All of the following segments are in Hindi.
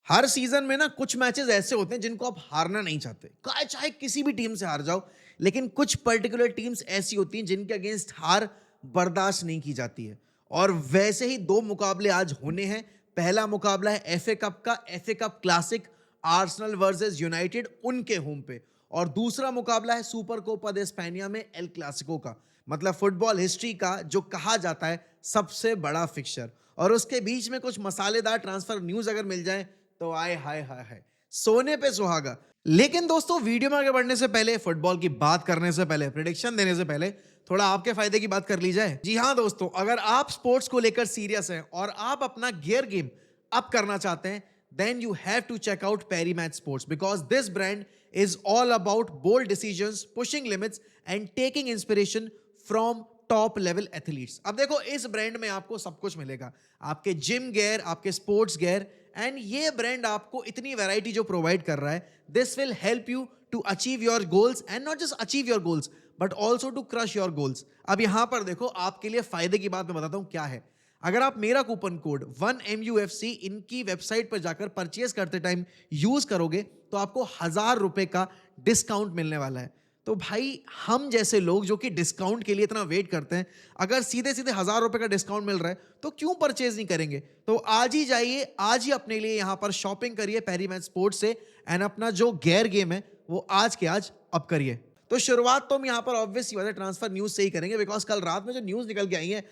हर सीजन में ना कुछ मैचेस ऐसे होते हैं जिनको आप हारना नहीं चाहते, चाहे किसी भी टीम से हार जाओ। लेकिन कुछ पर्टिकुलर टीम्स ऐसी होती हैं जिनके अगेंस्ट हार बर्दाश्त नहीं की जाती है। और वैसे ही दो मुकाबले आज होने हैं। पहला मुकाबला है एफए कप का, FA cup classic, Arsenal versus United उनके होम पे। और दूसरा मुकाबला है सुपर कोपा दे स्पेनिया में एल क्लासिको का, मतलब फुटबॉल हिस्ट्री का जो कहा जाता है सबसे बड़ा फिक्सचर। और उसके बीच में कुछ मसालेदार ट्रांसफर न्यूज अगर मिल जाए तो आए हाय हाय हाय, सोने पे सुहागा। लेकिन दोस्तों, वीडियो में आगे बढ़ने से पहले, फुटबॉल की बात करने से पहले, प्रेडिक्शन देने से पहले थोड़ा आपके फायदे की बात कर ली जाए। जी हाँ दोस्तों, अगर आप स्पोर्ट्स को लेकर सीरियस हैं और आप अपना गियर गेम अप करना चाहते हैं, then you have to check out Perimat Sports because this brand is all about bold decisions, pushing limits and taking inspiration from top level athletes. अब देखो, इस ब्रांड में आपको सब कुछ मिलेगा, आपके जिम गेयर, आपके स्पोर्ट्स गेयर। एंड ये ब्रांड आपको इतनी वैरायटी जो प्रोवाइड कर रहा है, this will help you to achieve your goals and not just achieve your goals but also to crush your goals. अब यहां पर देखो, आपके लिए फायदे की बात मैं बताता हूं क्या है। अगर आप मेरा कूपन कोड 1MUFC इनकी वेबसाइट पर जाकर परचेज करते टाइम यूज करोगे तो आपको 1000 रुपए का डिस्काउंट मिलने वाला है। तो भाई, हम जैसे लोग जो कि डिस्काउंट के लिए इतना वेट करते हैं, अगर सीधे सीधे 1000 रुपए का डिस्काउंट मिल रहा है तो क्यों परचेज नहीं करेंगे। तो आज ही जाइए, आज ही अपने लिए यहां पर शॉपिंग करिए पेरीमैच स्पोर्ट्स से एंड अपना जो गेयर गेम है वो आज के आज अप करिए। तो शुरुआत तो हम यहां पर ऑब्वियस सी बात है ट्रांसफर न्यूज से ही करेंगे, बिकॉज कल रात में जो न्यूज निकल के आई है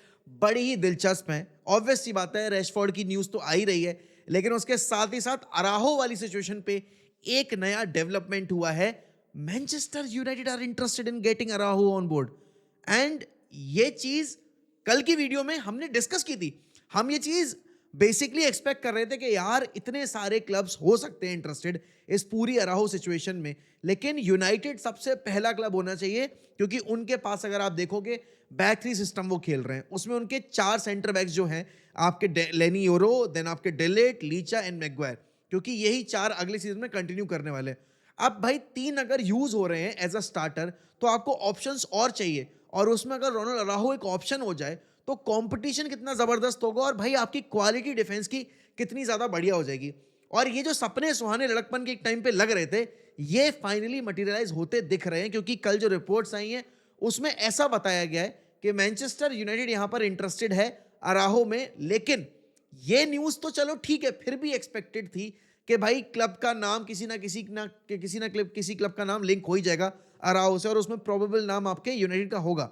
बड़ी ही दिलचस्प है। ऑब्वियस सी बात है, रैशफोर्ड की न्यूज तो आ ही रही है, लेकिन उसके साथ ही साथ अराहो वाली सिचुएशन पे एक नया डेवलपमेंट हुआ है। Manchester United are interested in getting Araujo on board. And ये चीज कल की वीडियो में हमने डिस्कस की थी। हम ये चीज बेसिकली एक्सपेक्ट कर रहे थे कि यार इतने सारे क्लब्स हो सकते हैं इंटरेस्टेड इस पूरी अराहो सिचुएशन में, लेकिन यूनाइटेड सबसे पहला क्लब होना चाहिए, क्योंकि उनके पास अगर आप देखोगे बैक थ्री सिस्टम वो खेल रहे हैं, उसमें उनके 4 सेंटर बैक्स जो हैं, आपके लेनी योरो, देन आपके डेलेट, लीचा एंड मैगवायर, क्योंकि यही 4 अगले सीजन में कंटिन्यू करने वाले हैं। अब भाई 3 अगर यूज हो रहे हैं एज अ स्टार्टर तो आपको ऑप्शंस और चाहिए, और उसमें अगर रोनाल्ड अराहो एक ऑप्शन हो जाए तो कंपटीशन कितना जबरदस्त होगा, और भाई आपकी क्वालिटी डिफेंस की कितनी ज्यादा बढ़िया हो जाएगी। और ये जो सपने सुहाने लड़कपन के एक टाइम पे लग रहे थे, ये फाइनली मटेरियलाइज होते दिख रहे हैं, क्योंकि कल जो रिपोर्ट्स आई हैं उसमें ऐसा बताया गया है कि मैनचेस्टर यूनाइटेड यहां पर इंटरेस्टेड है अराहो में। लेकिन ये न्यूज तो चलो ठीक है, फिर भी एक्सपेक्टेड थी कि भाई क्लब का नाम किसी क्लब का नाम लिंक हो ही जाएगा अराओ से, और उसमें प्रोबेबल नाम आपके यूनाइटेड का होगा।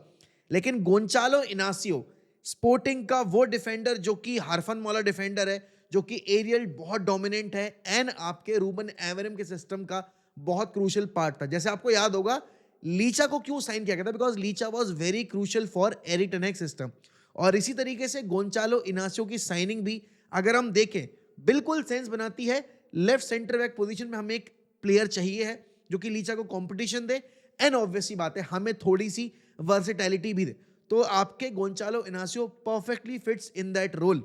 लेकिन गोंचालो इनासियो, स्पोर्टिंग का वो डिफेंडर जो कि हरफन मौला डिफेंडर है, जो कि एरियल बहुत डोमिनेंट है, एंड आपके रूबन एमरम के सिस्टम का बहुत क्रूशियल पार्ट था। जैसे आपको याद होगा, लीचा को क्यों साइन किया गया था, because Licha was very crucial for Erik ten Hag system. और इसी तरीके से गोंचालो इनासियो की साइनिंग भी अगर हम देखें बिल्कुल सेंस बनाती है। लेफ्ट सेंटर बैक पोजीशन में हमें एक प्लेयर चाहिए है जो कि लीचा को कंपटीशन दे, एंड ऑब्वियसली बात है हमें थोड़ी सी वर्सेटैलिटी भी दे। तो आपके Goncalo Inacio perfectly fits in that role.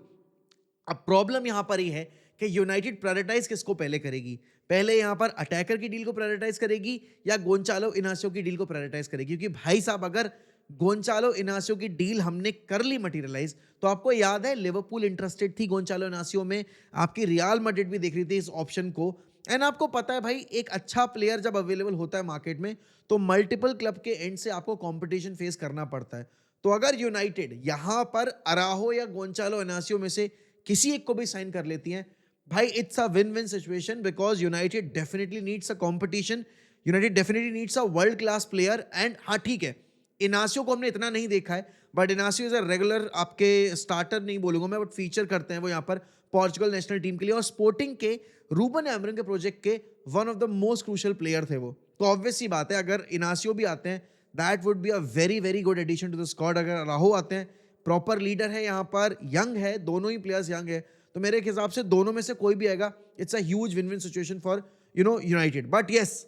अब प्रॉब्लम यहां पर ही है कि यूनाइटेड प्रायोरिटाइज किसको पहले करेगी, पहले यहां पर अटैकर की डील को प्रायोरिटाइज करेगी या गोंचालो इनासियो की डील को प्रायोरिटाइज करेगी। क्योंकि भाई साहब, अगर गोंचालो इनासियो की डील हमने कर ली मटेरियलाइज, तो आपको याद है लिवरपूल इंटरेस्टेड थी गोंचालो इनासियो में, आपकी रियल मैड्रिड भी देख रही थी इस ऑप्शन को। एंड आपको पता है भाई, एक अच्छा प्लेयर जब अवेलेबल होता है मार्केट में तो मल्टीपल क्लब के एंड से आपको कंपटीशन फेस करना पड़ता है। तो अगर यूनाइटेड यहां पर अराहो या गोंचालो इनासियो में से किसी एक को भी साइन कर लेती हैं, भाई it's a win win situation, because United definitely needs a competition, United definitely needs a world class player. And हाँ ठीक है, इनासियो को हमने इतना नहीं देखा है, but Inácio is a regular, आपके स्टार्टर नहीं बोलूंगा मैं, बट फीचर करते हैं वो यहाँ पर पोर्चुगल नेशनल टीम के लिए, और स्पोर्टिंग के रूबन एमरम के प्रोजेक्ट के one of the most crucial player थे वो। तो ऑब्वियस सी बात है, अगर इनासियो भी आते हैं that would be a very very good addition to the squad. अगर राहो आते हैं, प्रॉपर लीडर है यहाँ पर, यंग है, दोनों ही प्लेयर्स यंग है, तो मेरे हिसाब से दोनों में से कोई भी आएगा, it's a huge win win situation for United. But yes,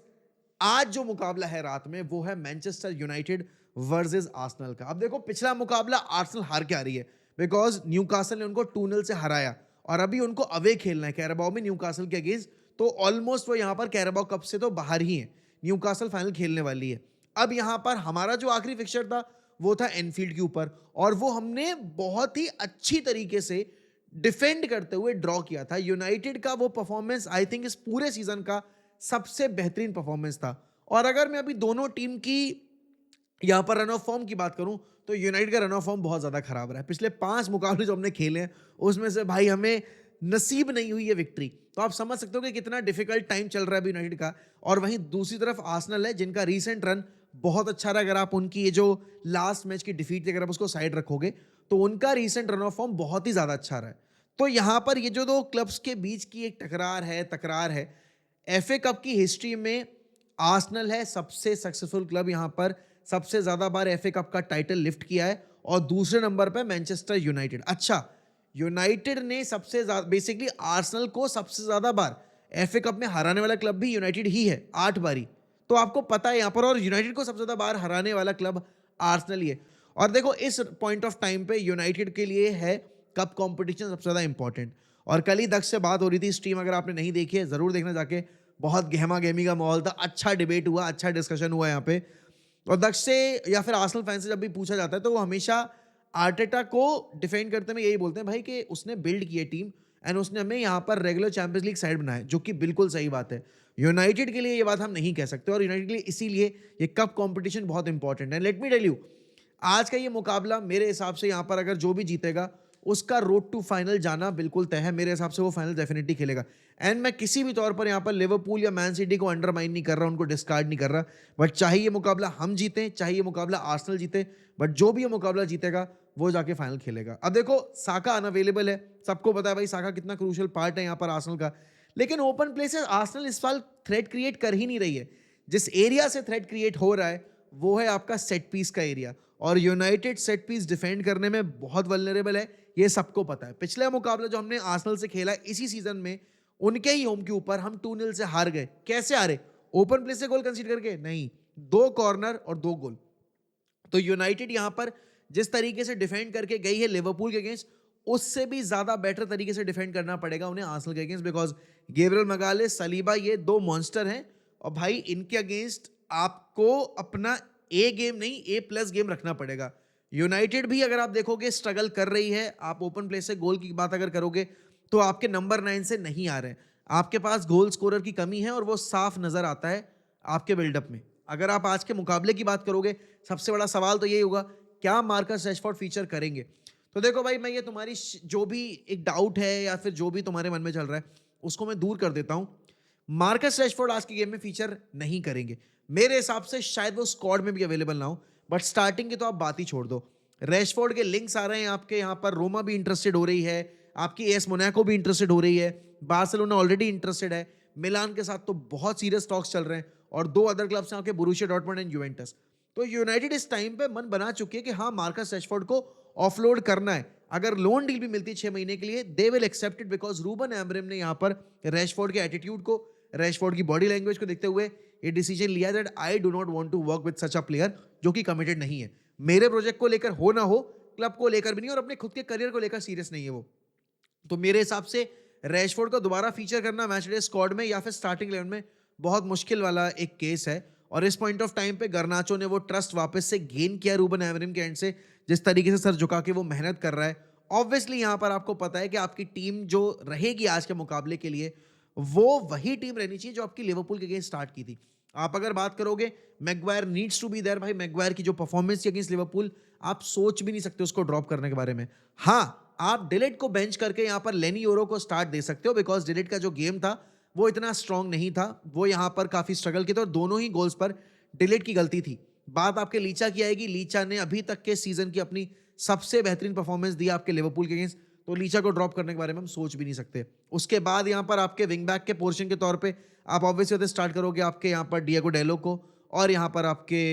आज जो मुकाबला है रात में वो है मैनचेस्टर यूनाइटेड वर्सेस आर्सेनल का। अब देखो, पिछला मुकाबला आर्सेनल हार के आ रही है, बिकॉज न्यूकासल ने उनको 2-0 से हराया, और अभी उनको अवे खेलना है कैराबाओ में न्यूकासल के अगेंस्ट। तो ऑलमोस्ट वो यहां पर कैराबाओ कप से तो बाहर ही है, न्यूकासल फाइनल खेलने वाली है। अब यहां पर हमारा जो आखिरी फिक्सचर था वो था एनफील्ड के ऊपर, और वो हमने बहुत ही अच्छी तरीके से डिफेंड करते हुए ड्रॉ किया था। यूनाइटेड का वो परफॉर्मेंस आई थिंक इस पूरे सीजन का सबसे बेहतरीन परफॉर्मेंस था। और अगर मैं अभी दोनों टीम की यहाँ पर रन ऑफ फॉर्म की बात करूं तो यूनाइटेड का रन ऑफ फॉर्म बहुत ज़्यादा खराब रहा है। पिछले 5 मुकाबले जो हमने खेले हैं उसमें से भाई हमें नसीब नहीं हुई है विक्ट्री। तो आप समझ सकते हो कि कितना डिफिकल्ट टाइम चल रहा है अभी यूनाइटेड का। और वहीं दूसरी तरफ आर्सेनल है जिनका रीसेंट रन बहुत अच्छा रहा। अगर आप उनकी ये जो लास्ट मैच की डिफीट थी अगर आप उसको साइड रखोगे तो उनका रीसेंट रन ऑफ फॉर्म बहुत ही ज़्यादा अच्छा रहा है। तो यहाँ पर ये जो दो क्लब्स के बीच की एक तकरार है, एफए कप की हिस्ट्री में आर्सेनल है सबसे सक्सेसफुल क्लब, यहाँ पर सबसे ज्यादा बार एफए कप का टाइटल लिफ्ट किया है। और दूसरे नंबर पे मैनचेस्टर यूनाइटेड। अच्छा, यूनाइटेड ने सबसे ज्यादा बेसिकली आर्सेनल को सबसे ज्यादा बार एफए कप में हराने वाला क्लब भी यूनाइटेड ही है, 8 बारी। तो आपको पता है यहाँ पर, और यूनाइटेड को सबसे ज्यादा बार हराने वाला क्लब आर्सेनल ही है। और देखो इस पॉइंट ऑफ टाइम पे यूनाइटेड के लिए है कप कंपटीशन सबसे ज्यादा इंपॉर्टेंट। और कल ही दक्ष से बात हो रही थी, स्ट्रीम अगर आपने नहीं देखी है जरूर देखना जाके। बहुत गहमा गहमी का माहौल था, अच्छा डिबेट हुआ, अच्छा डिस्कशन हुआ यहाँ पे। और दक्ष से या फिर आर्सेनल फैन से जब भी पूछा जाता है तो वो हमेशा आर्टेटा को डिफेंड करते में यही बोलते हैं भाई कि उसने बिल्ड की है टीम एंड उसने हमें यहाँ पर रेगुलर चैंपियंस लीग साइड बनाया, जो कि बिल्कुल सही बात है। यूनाइटेड के लिए ये बात हम नहीं कह सकते, और यूनाइटेड के लिए इसीलिए ये कप कंपटीशन बहुत इंपॉर्टेंट है। लेट मी टेल यू, आज का ये मुकाबला मेरे हिसाब से यहाँ पर अगर जो भी जीतेगा उसका रोड टू फाइनल जाना बिल्कुल तय है। मेरे हिसाब से वो फाइनल डेफिनेटली खेलेगा। एंड मैं किसी भी तौर पर यहाँ पर लिवरपूल या मैन सिटी को अंडरमाइन नहीं कर रहा, उनको डिस्कार्ड नहीं कर रहा। बट चाहे ये मुकाबला हम जीते, चाहे ये मुकाबला आर्सेनल जीते, बट जो भी ये मुकाबला जीतेगा वो जाके फाइनल खेलेगा। अब देखो साका अनअवेलेबल है, सबको पता है भाई साका कितना क्रूशियल पार्ट है यहाँ पर आर्सेनल का। लेकिन ओपन प्ले से आर्सेनल इस साल थ्रेट क्रिएट कर ही नहीं रही है। जिस एरिया से थ्रेट क्रिएट हो रहा है वो है आपका सेट पीस का एरिया, और यूनाइटेड सेट पीस डिफेंड करने में बहुत वल्नरेबल है, ये सबको पता है। पिछला मुकाबला जो हमने आर्सेनल से खेला इसी सीजन में, उनके ही होम के ऊपर हम 2-0 से हार गए। कैसे हारे? ओपन प्ले से गोल कंसीडर करके नहीं, 2 कॉर्नर और 2 गोल। तो यूनाइटेड यहां पर जिस तरीके से डिफेंड करके गई है लिवरपूल के अगेंस्ट, उससे भी ज्यादा बेटर तरीके से डिफेंड करना पड़ेगा उन्हें आर्सेनल के अगेंस्ट, बिकॉज गैब्रियल मैगालेस, सलीबा, ये 2 मॉन्स्टर हैं। और भाई इनके अगेंस्ट आपको अपना ए गेम नहीं A+ गेम रखना पड़ेगा। यूनाइटेड भी अगर आप देखोगे स्ट्रगल कर रही है। आप ओपन प्ले से गोल की बात अगर करोगे तो आपके नंबर 9 से नहीं आ रहे हैं, आपके पास गोल स्कोरर की कमी है, और वो साफ नजर आता है आपके बिल्डअप में। अगर आप आज के मुकाबले की बात करोगे, सबसे बड़ा सवाल तो यही होगा क्या मार्कस रैशफोर्ड फीचर करेंगे। तो देखो भाई, मैं ये तुम्हारी जो भी एक डाउट है या फिर जो भी तुम्हारे मन में चल रहा है उसको मैं दूर कर देता हूं। मार्कस रैशफोर्ड आज के गेम में फीचर नहीं करेंगे। मेरे हिसाब से शायद वो स्क्वाड में भी अवेलेबल ना हो, बट स्टार्टिंग की तो आप बात ही छोड़ दो। रैशफोर्ड के लिंक्स आ रहे हैं आपके यहाँ पर, रोमा भी इंटरेस्टेड हो रही है, आपकी एस मोनाको भी इंटरेस्टेड हो रही है, बार्सिलोना ऑलरेडी इंटरेस्टेड है, मिलान के साथ तो बहुत सीरियस टॉक्स चल रहे हैं, और 2 अदर क्लब्स हैं आपके, बोरुसिया डॉर्टमुंड एंड यूवेंटस। तो यूनाइटेड इस टाइम पे मन बना चुकी है कि हाँ मार्कस रैशफोर्ड को ऑफलोड करना है। अगर लोन डील भी मिलती है 6 महीने के लिए, they will accept it, because Ruben Amorim ने यहाँ पर रैशफोर्ड के एटीट्यूड को, रैशफोर्ड की बॉडी लैंग्वेज को देखते हुए ये डिसीजन लिया that I do not want to work with such a player जो कि कमिटेड नहीं है। मेरे प्रोजेक्ट को लेकर हो ना हो, क्लब को लेकर भी नहीं, और अपने खुद के करियर को लेकर सीरियस नहीं है वो। तो मेरे हिसाब से रैशफोर्ड को दोबारा फीचर करना मैच डे स्क्वाड में या फिर स्टार्टिंग 11 में बहुत मुश्किल वाला एक केस है। और इस पॉइंट ऑफ टाइम पे गर्नाचो ने वो ट्रस्ट वापस से गेन किया रूबन एमरिम के एंड से, जिस तरीके से सर झुका के वो मेहनत कर रहा है। ऑब्वियसली यहाँ पर आपको पता है कि आपकी टीम जो रहेगी आज के मुकाबले के लिए, वो वही टीम रहनी चाहिए जो आपकी लिवरपूल के अगेंस्ट स्टार्ट की थी। आप अगर बात करोगे Maguire needs to be there, भाई मैगवायर की जो परफॉर्मेंस थी अगेंस्ट लिवरपूल, आप सोच भी नहीं सकते उसको ड्रॉप करने के बारे में। हाँ, आप डिलीट को बेंच करके यहाँ पर लेनी ओरो को स्टार्ट दे सकते हो, बिकॉज डिलीट का जो गेम था वो इतना स्ट्रांग नहीं था, वो यहाँ पर काफी स्ट्रगल किए थे, और दोनों ही गोल्स पर डिलीट की गलती थी। बात आपके लीचा की आएगी, लीचा ने अभी तक के सीजन की अपनी सबसे बेहतरीन परफॉर्मेंस दी आपके लिवरपूल के अगेंस्ट, तो लीचा को ड्रॉप करने के बारे में हम सोच भी नहीं सकते। उसके बाद यहाँ पर आपके विंग बैक के पोर्शन के तौर पे आप ऑब्वियसली स्टार्ट करोगे आपके यहाँ पर डिएगो डेलो को, और यहाँ पर आपके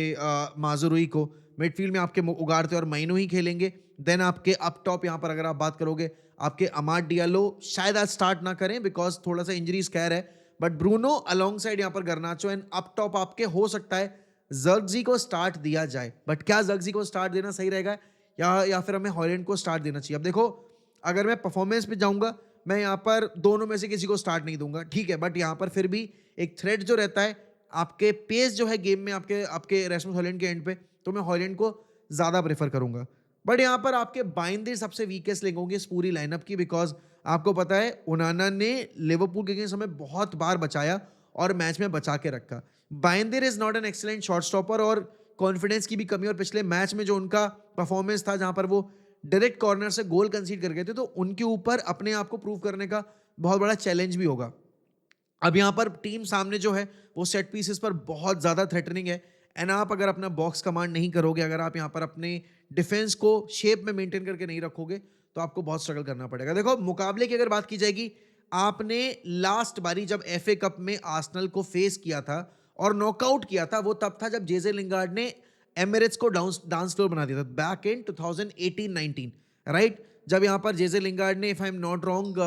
माजुरुई को। मिडफील्ड में आपके उगारते और मैनू ही खेलेंगे। देन आपके अप टॉप यहाँ पर अगर आप बात करोगे, आपके अमाड डियालो शायद आज स्टार्ट ना करें बिकॉज थोड़ा सा इंजरी स्कैर है, बट ब्रूनो अलॉन्ग साइड यहाँ पर गर्नाचो, एंड अप टॉप आपके हो सकता है जर्गजी को स्टार्ट दिया जाए। बट क्या जर्गजी को स्टार्ट देना सही रहेगा या फिर हमें हॉलैंड को स्टार्ट देना चाहिए? अब देखो, अगर मैं परफॉर्मेंस पे जाऊंगा, मैं यहाँ पर दोनों में से किसी को स्टार्ट नहीं दूंगा, ठीक है, बट यहाँ पर फिर भी एक थ्रेट जो रहता है, आपके पेस जो है गेम में आपके आपके रैसमस हॉलैंड के एंड पे, तो मैं हॉलैंड को ज्यादा प्रेफर करूंगा। बट यहाँ पर आपके बाइंदर सबसे वीकेस्ट लिंक होंगे इस पूरी लाइनअप की, बिकॉज आपको पता है ओनाना ने लिवरपूल के अगेंस्ट हमें बहुत बार बचाया और मैच में बचा के रखा। Bayindir is not an excellent shot stopper और कॉन्फिडेंस की भी कमी, और पिछले मैच में जो उनका परफॉर्मेंस था जहां पर वो डायरेक्ट कॉर्नर से गोल कंसीड कर गए थे, तो उनके ऊपर अपने आप को प्रूव करने का बहुत बड़ा चैलेंज भी होगा। अब यहाँ पर टीम सामने जो है वो सेट पीसेस पर बहुत ज़्यादा थ्रेटनिंग है, एंड आप अगर अपना बॉक्स कमांड नहीं करोगे, अगर आप यहाँ पर अपने डिफेंस को शेप में मेंटेन करके नहीं रखोगे, तो आपको बहुत स्ट्रगल करना पड़ेगा। देखो मुकाबले की अगर बात की जाएगी, आपने लास्ट बारी जब एफए कप में आर्सेनल को फेस किया था और नॉकआउट किया था, वो तब था जब जेजे लिंगार्ड ने एमिरेट्स को डांस फ्लोर बना दिया था, बैक इन 2018-19, राइट? जब यहाँ पर जेजे लिंगार्ड ने, if I am not wrong,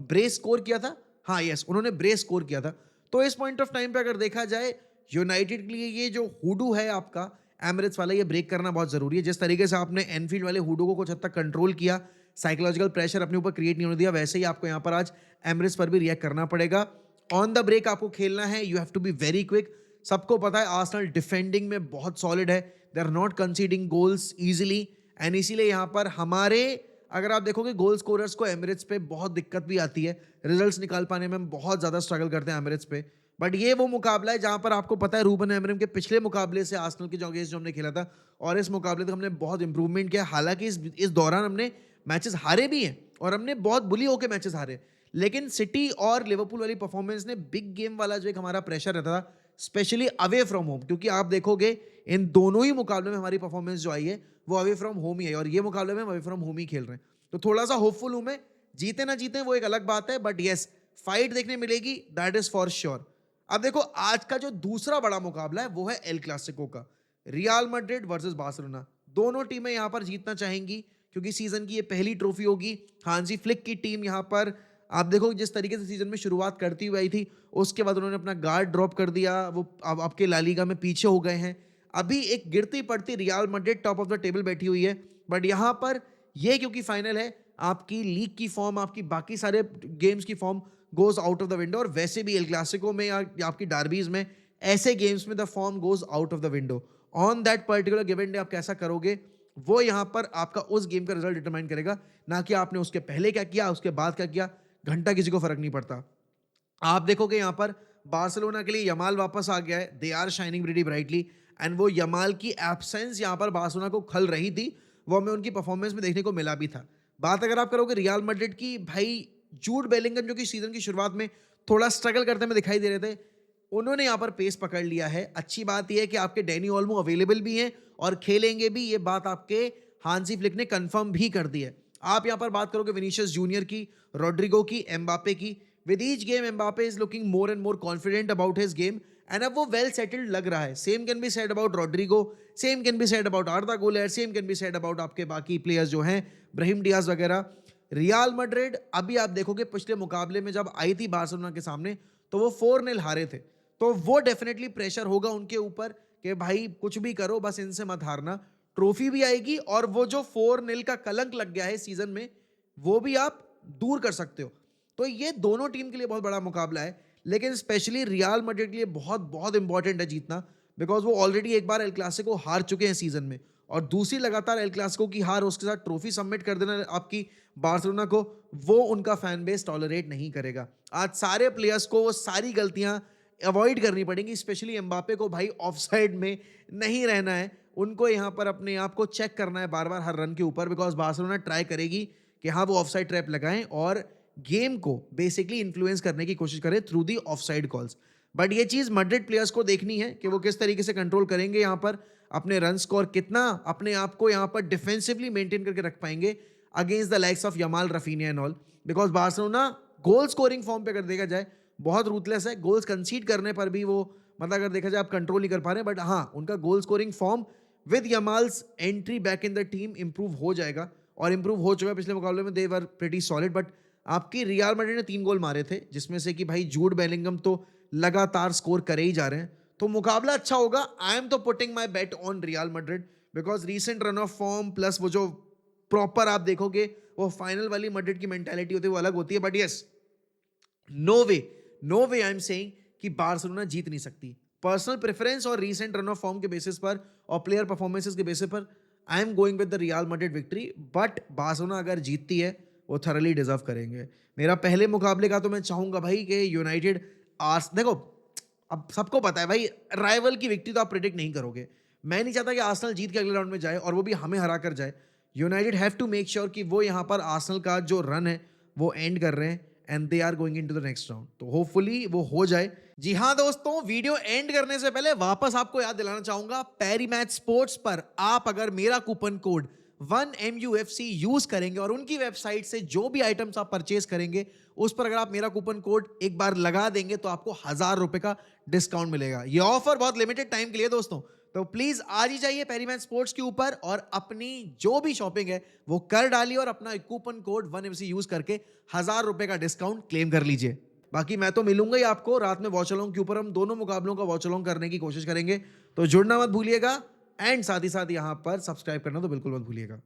brace score किया था। हाँ यस, उन्होंने ब्रेस स्कोर किया था। तो इस पॉइंट ऑफ टाइम पे अगर देखा जाए, यूनाइटेड के लिए ये जो हुडू है आपका एमिरेट्स वाला, ये ब्रेक करना बहुत जरूरी है। जिस तरीके से आपने एनफील्ड वाले हुडू को कुछ हद तक कंट्रोल किया, साइकोलॉजिकल प्रेशर अपने ऊपर क्रिएट नहीं होने दिया, वैसे ही आपको यहाँ पर आज एमिरेट्स पर भी रिएक्ट करना पड़ेगा। ऑन द ब्रेक आपको खेलना है, you have to be very quick. सबको पता है आर्सेनल डिफेंडिंग में बहुत सॉलिड है, they are not conceding goals easily, and इसीलिए यहाँ पर हमारे, अगर आप देखोगे गोल स्कोरर्स को एमिरेट्स पे बहुत दिक्कत भी आती है, रिजल्ट्स निकाल पाने में हम बहुत ज़्यादा स्ट्रगल करते हैं एमिरेट्स पे। बट ये वो मुकाबला है जहां पर आपको पता है रूबन एमरिम के पिछले मुकाबले से आर्सेनल के जो अगेंस्ट जो हमने खेला था और इस मुकाबले तक हमने बहुत इंप्रूवमेंट किया। हालांकि इस दौरान हमने मैचेस हारे भी हैं और हमने बहुत बुली होकर मैचेस हारे, लेकिन सिटी और लिवरपूल वाली परफॉर्मेंस ने बिग गेम वाला जो एक हमारा प्रेशर रहता था, स्पेशली अवे फ्रॉम होम, क्योंकि आप देखोगे इन दोनों ही मुकाबले में हमारी परफॉर्मेंस जो आई है वो अवे फ्रॉम होम ही है, और ये मुकाबले में हम अवे फ्रॉम होम ही खेल रहे हैं। तो थोड़ा सा होपफुल हूं मैं, जीते ना जीते वो एक अलग बात है, बट यस फाइट देखने मिलेगी, दैट इज फॉर श्योर। अब देखो आज का जो दूसरा बड़ा मुकाबला है वो है एल क्लासिको का, रियल मैड्रिड वर्सेस बार्सिलोना। दोनों टीमें यहां पर जीतना चाहेंगी क्योंकि सीजन की ये पहली ट्रॉफी होगी। हांजी फ्लिक की टीम यहां पर, आप देखो जिस तरीके से सीजन में शुरुआत करती हुई आई थी, उसके बाद उन्होंने अपना गार्ड ड्रॉप कर दिया, वो अब आपके लालीगा में पीछे हो गए हैं। अभी एक गिरती पड़ती real Madrid top of the table बैठी हुई है, बट यहां पर ये क्योंकि फाइनल है, आपकी लीग की फॉर्म, आपकी बाकी सारे गेम्स की form goes out of the window, और वैसे भी एल क्लासिको में या आपकी डार्बीज में ऐसे गेम्स में the form goes out of the window. On that particular given day आप कैसा करोगे, वो यहां पर आपका उस गेम का रिजल्ट डिटरमाइन करेगा, ना कि आपने उसके पहले क्या किया उसके बाद क्या किया। घंटा किसी को फर्क नहीं पड़ता। आप देखोगे यहां पर बार्सिलोना के लिए यमाल वापस आ गया है, they are shining pretty brightly, and वो यमाल की एब्सेंस यहां पर बार्सिलोना को खल रही थी, वो हमें उनकी परफॉर्मेंस में देखने को मिला भी था। बात अगर आप करोगे रियल मैड्रिड की, भाई जूड बेलिंगम जो कि सीजन की शुरुआत में थोड़ा स्ट्रगल करते हुए दिखाई दे रहे थे, उन्होंने यहाँ पर पेस पकड़ लिया है। अच्छी बात यह है कि आपके डैनी ओल्मो अवेलेबल भी हैं और खेलेंगे भी, ये बात आपके हांसी फ्लिक ने कंफर्म भी कर दी है। आप यहाँ पर बात करोगे विनीशियस जूनियर की, रोड्रिगो की, एम्बापे की, with each game Mbappe is looking more and more confident about his game, and अब वो वेल सेटल्ड लग रहा है। Same can be said about Rodrigo, same can be said about Arda Guler, same can be said about आपके बाकी प्लेयर्स जो हैं, ब्राहिम डियाज वगैरह। रियल मैड्रिड अभी आप देखोगे पिछले मुकाबले में जब आई थी बार्सिलोना के सामने, तो वो 4-0 हारे थे, तो वो डेफिनेटली प्रेशर होगा उनके ऊपर कि भाई कुछ भी करो बस इनसे मत हारना। ट्रॉफी भी आएगी और वो जो 4-0 का कलंक लग गया है सीजन में, वो भी आप दूर कर सकते हो। तो ये दोनों टीम के लिए बहुत बड़ा मुकाबला है, लेकिन स्पेशली रियल मैड्रिड के लिए बहुत बहुत इंपॉर्टेंट है जीतना, बिकॉज वो ऑलरेडी एक बार एल क्लासिको हार चुके हैं सीजन में, और दूसरी लगातार एल क्लासिको की हार, उसके साथ ट्रॉफी सबमिट कर देना आपकी बार्सिलोना को, वो उनका फैन बेस टॉलरेट नहीं करेगा। आज सारे प्लेयर्स को वो सारी गलतियां अवॉइड करनी पड़ेंगी, स्पेशली एम्बापे को भाई ऑफसाइड में नहीं रहना है, उनको यहाँ पर अपने आप को चेक करना है बार बार हर रन के ऊपर, बिकॉज बार्सिलोना ट्राई करेगी कि हाँ वो ऑफसाइड ट्रैप लगाएं और गेम को बेसिकली इन्फ्लुएंस करने की कोशिश करें through the offside calls. But ये चीज़ मैड्रिड प्लेयर्स को देखनी है कि वो किस तरीके से कंट्रोल करेंगे यहाँ पर अपने रन स्कोर, कितना अपने आप को यहाँ पर डिफेंसिवली मेंटेन करके रख पाएंगे against the likes of Yamal, Raphinha and all, because Barcelona goal scoring form पे अगर देखा जाए बहुत रूथलेस है। गोल्स कंसीड करने पर भी वो, मतलब अगर देखा जाए आप कंट्रोल नहीं कर पा रहे, बट हाँ उनका goal scoring form with Yamal's entry back in the team improve हो जाएगा, और इंप्रूव हो चुका है। पिछले मुकाबले में दे वर प्रीटी सॉलिड, बट आपकी रियल मैड्रिड ने 3 गोल मारे थे, जिसमें से कि भाई जूड बेलिंगम तो लगातार स्कोर करे ही जा रहे हैं, तो मुकाबला अच्छा होगा। आई एम तो putting my bet on real Madrid, because recent run of form plus वो जो प्रॉपर आप देखोगे वो फाइनल वाली मैड्रिड की मेंटालिटी होती है वो अलग होती है। But yes, no way I am saying कि बार्सिलोना जीत नहीं सकती। पर्सनल प्रेफरेंस और रीसेंट रन ऑफ फॉर्म के बेसिस पर और प्लेयर परफॉर्मेंसेस के बेसिस पर I am going with the Real Madrid victory, but Barcelona अगर जीतती है वो थरली डिजर्व करेंगे। मेरा पहले मुकाबले का तो मैं चाहूंगा भाई कि यूनाइटेड आर्स देखो, अब सबको पता है भाई, राइवल की विक्ट्री तो आप प्रिडिक्ट नहीं करोगे। मैं नहीं चाहता कि आर्सेनल जीत के अगले राउंड में जाए और वो भी हमें हरा कर जाए। United have to make sure कि वो यहाँ पर आर्सेनल का जो रन है वो एंड कर रहे हैं and they are going into the next round. तो होपफुली वो हो जाए। जी हाँ दोस्तों, वीडियो एंड करने से पहले वापस आपको याद दिलाना चाहूंगा, पैरी मैच स्पोर्ट्स पर आप अगर मेरा कूपन कोड 1MUFC यूज करेंगे और उनकी वेबसाइट से जो भी आइटम्स आप परचेज करेंगे उस पर अगर आप मेरा कूपन कोड एक बार लगा देंगे तो आपको 1000 रुपए का डिस्काउंट मिलेगा। ये ऑफर बहुत लिमिटेड टाइम के लिए दोस्तों, तो प्लीज आज ही जाइए पैरी मैच स्पोर्ट्स के ऊपर और अपनी जो भी शॉपिंग है वो कर डालिए और अपना कूपन कोड 1MC यूज करके 1000 रुपए का डिस्काउंट क्लेम कर लीजिए। बाकी मैं तो मिलूंगा ही आपको रात में वॉच अलोंग के ऊपर, हम दोनों मुकाबलों का वॉच अलोंग करने की कोशिश करेंगे। तो जुड़ना मत भूलिएगा एंड साथ ही साथ यहाँ पर सब्सक्राइब करना तो बिल्कुल मत भूलिएगा।